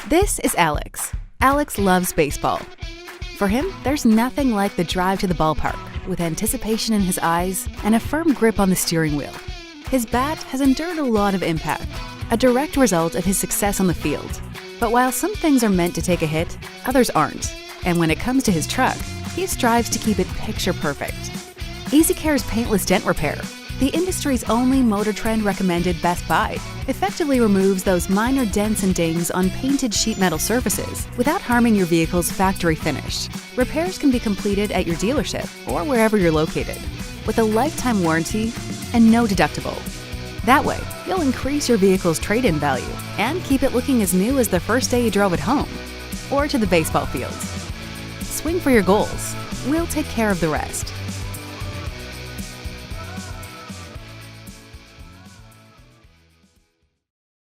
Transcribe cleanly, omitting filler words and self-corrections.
This is Alex. Alex loves baseball. For him, there's nothing like the drive to the ballpark, with anticipation in his eyes and a firm grip on the steering wheel. His bat has endured a lot of impact, a direct result of his success on the field. But while some things are meant to take a hit, others aren't. And when it comes to his truck, he strives to keep it picture perfect. EasyCare's Paintless Dent Repair, the industry's only Motor Trend recommended Best Buy, effectively removes those minor dents and dings on painted sheet metal surfaces without harming your vehicle's factory finish. Repairs can be completed at your dealership or wherever you're located, with a lifetime warranty and no deductible. That way, you'll increase your vehicle's trade-in value and keep it looking as new as the first day you drove it home or to the baseball field. Swing for your goals. We'll take care of the rest.